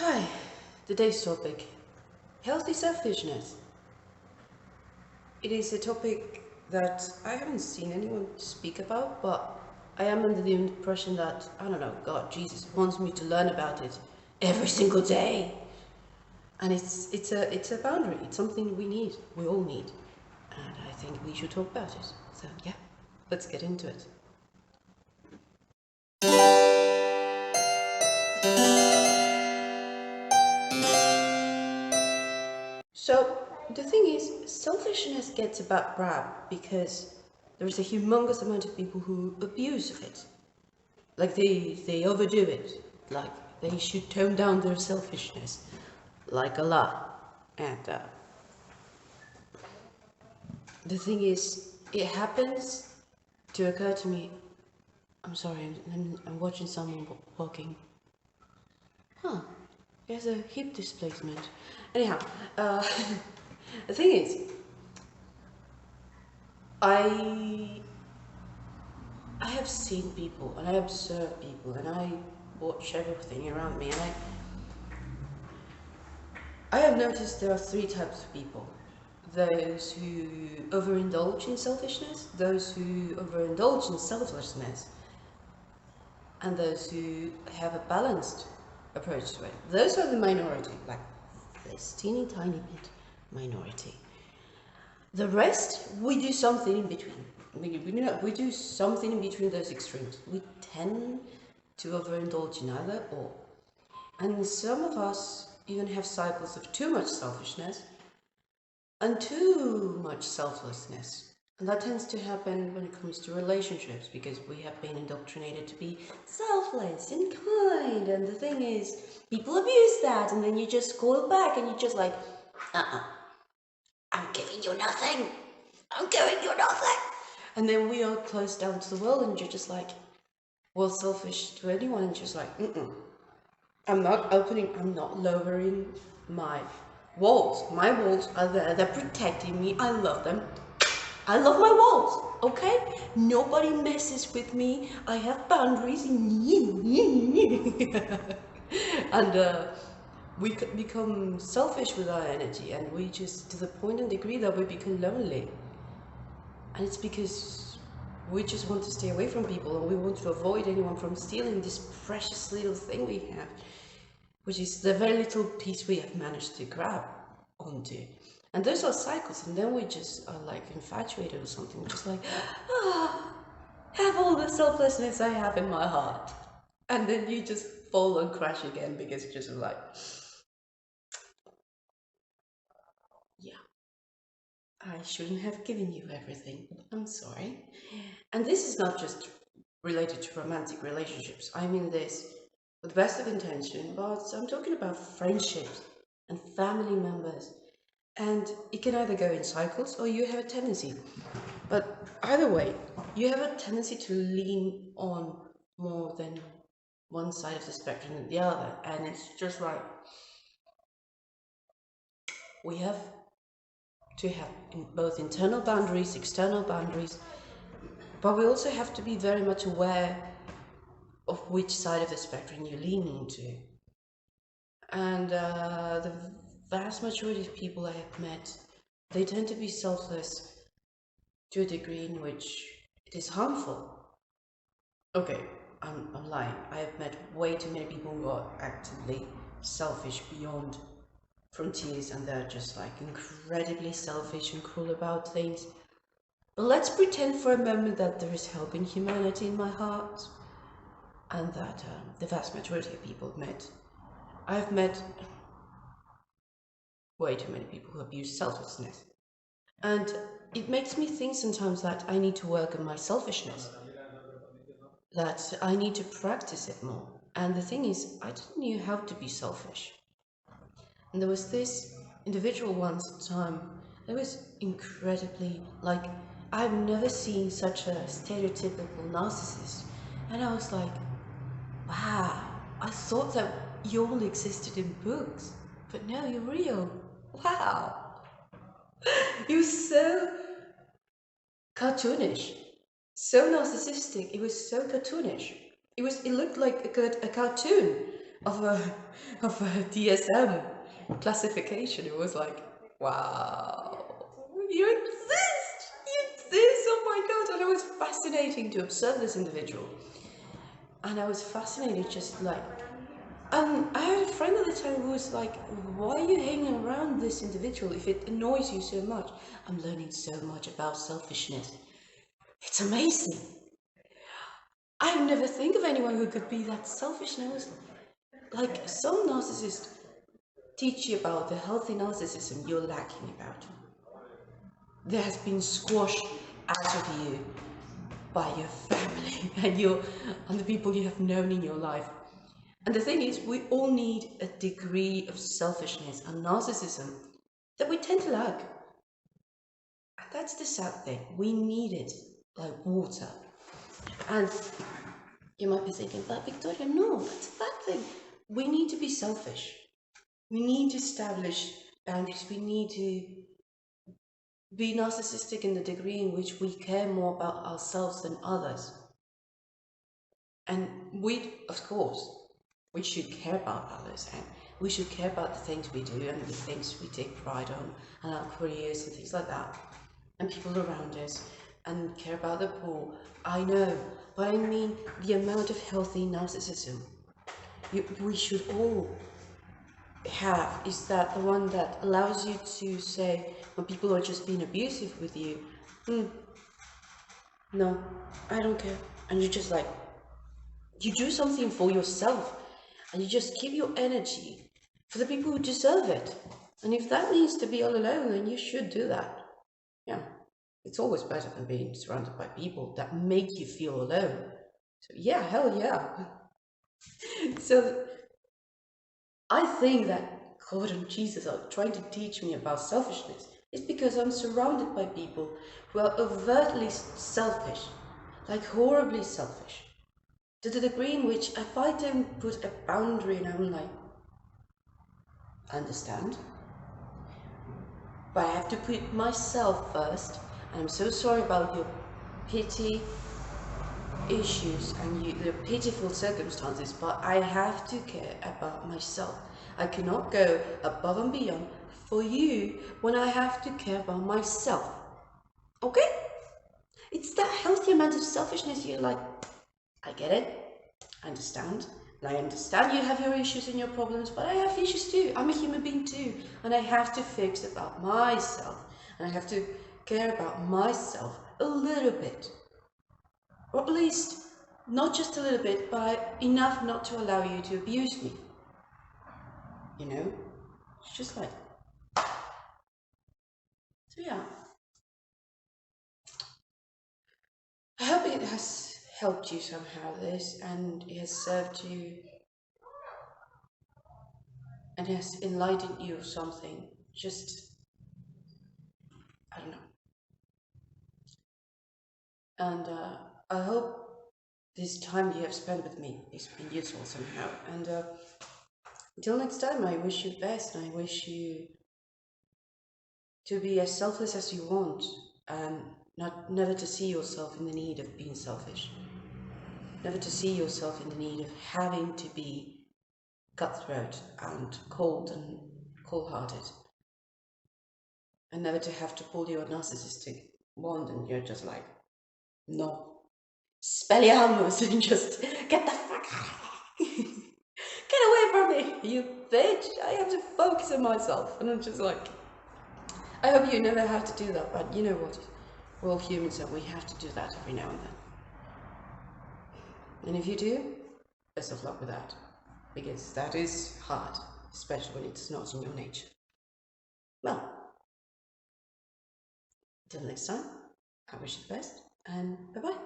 Hi, today's topic, healthy selfishness. It is a topic that I haven't seen anyone speak about, but I am under the impression that, I don't know, God, Jesus wants me to learn about it every single day. And it's a boundary, it's something we all need. And I think we should talk about it. So yeah, let's get into it. So the thing is, selfishness gets a bad rap because there is a humongous amount of people who abuse of it. Like they overdo it. Like they should tone down their selfishness, like a lot. And the thing is, it happens to occur to me. I'm sorry, I'm watching someone walking. Huh? There's a hip displacement. Anyhow, uh, the thing is, I I have seen people and I observe people and I watch everything around me and I have noticed there are three types of people. Those who overindulge in selfishness, those who overindulge in selflessness, and those who have a balanced approach to it. Those are the minority, like this teeny tiny bit minority. The rest, we do something in between. We do something in between those extremes. We tend to overindulge in either or. And some of us even have cycles of too much selfishness and too much selflessness. And that tends to happen when it comes to relationships because we have been indoctrinated to be selfless and kind. And the thing is, people abuse that, and then you just call back and you're just like, I'm giving you nothing. I'm giving you nothing. And then we are closed down to the world, and you're just like, well, selfish to anyone, and just like, I'm not opening, I'm not lowering my walls. My walls are there, they're protecting me. I love them. I love my walls, okay? Nobody messes with me. I have boundaries. And we become selfish with our energy, and we just, to the point and degree that we become lonely. And it's because we just want to stay away from people and we want to avoid anyone from stealing this precious little thing we have, which is the very little piece we have managed to grab onto. And those are cycles, and then we just are like infatuated or something, just like, have all the selflessness I have in my heart. And then you just fall and crash again because you're just like, yeah, I shouldn't have given you everything. I'm sorry. And this is not just related to romantic relationships. I mean this with the best of intention, but I'm talking about friendships and family members. And it can either go in cycles or you have a tendency. But either way, you have a tendency to lean on more than one side of the spectrum than the other. And it's just like we have to have both internal boundaries, external boundaries, but we also have to be very much aware of which side of the spectrum you lean into. And the vast majority of people I have met, they tend to be selfless to a degree in which it is harmful. Okay, I'm lying. I have met way too many people who are actively selfish beyond frontiers, and they're just like incredibly selfish and cruel about things. But let's pretend for a moment that there is helping humanity in my heart, and that the vast majority of people I've met way too many people who abuse selflessness. And it makes me think sometimes that I need to work on my selfishness, that I need to practice it more. And the thing is, I didn't know how to be selfish. And there was this individual once at a time that was incredibly, like, I've never seen such a stereotypical narcissist. And I was like, wow, I thought that you only existed in books, but no, you're real. Wow. He was so cartoonish, so narcissistic. It was so cartoonish. It looked like a cartoon. of a DSM classification. It was like, wow, you exist, you exist. Oh my god! And it was fascinating to observe this individual, and I was fascinated, just like, I had a friend at the time who was like, why are you hanging around this individual if it annoys you so much? I'm learning so much about selfishness. It's amazing. I never think of anyone who could be that selfish. And I was like, some narcissists teach you about the healthy narcissism you're lacking about. That has been squashed out of you by your family and the people you have known in your life. And the thing is, we all need a degree of selfishness and narcissism that we tend to lack. And that's the sad thing. We need it like water. And you might be thinking, but Victoria, no, that's a bad thing. We need to be selfish. We need to establish boundaries. We need to be narcissistic in the degree in which we care more about ourselves than others. And of course, we should care about others, and we should care about the things we do and the things we take pride on, and our careers and things like that, and people around us, and care about the poor. I know, but I mean the amount of healthy narcissism we should all have is that the one that allows you to say, when people are just being abusive with you, no, I don't care. And you're just like, you do something for yourself, and you just keep your energy for the people who deserve it. And if that means to be all alone, then you should do that. Yeah, it's always better than being surrounded by people that make you feel alone. So yeah, hell yeah. So I think that God and Jesus are trying to teach me about selfishness is because I'm surrounded by people who are overtly selfish, like horribly selfish, to the degree in which if I don't put a boundary and I'm like, I understand, but I have to put myself first, and I'm so sorry about your pity issues and the pitiful circumstances, but I have to care about myself. I cannot go above and beyond for you when I have to care about myself. Okay? It's that healthy amount of selfishness. You're like, I get it, I understand. And I understand you have your issues and your problems, but I have issues too. I'm a human being too. And I have to fix about myself. And I have to care about myself a little bit. Or at least, not just a little bit, but enough not to allow you to abuse me. You know? It's just like, so yeah. I hope it has helped you somehow, this, and it has served you and has enlightened you of something. Just, I don't know. And I hope this time you have spent with me has been useful somehow. And until next time, I wish you the best, and I wish you to be as selfless as you want, and never to see yourself in the need of being selfish. Never to see yourself in the need of having to be cutthroat and cold and cold-hearted. And never to have to pull your narcissistic wand and you're just like, no. Spelliarmus and just get the fuck out of here. Get away from me, you bitch. I have to focus on myself. And I'm just like, I hope you never have to do that, but you know what? We're all humans and we have to do that every now and then. And if you do, best of luck with that. Because that is hard, especially when it's not in your nature. Well, until next time, I wish you the best, and bye-bye.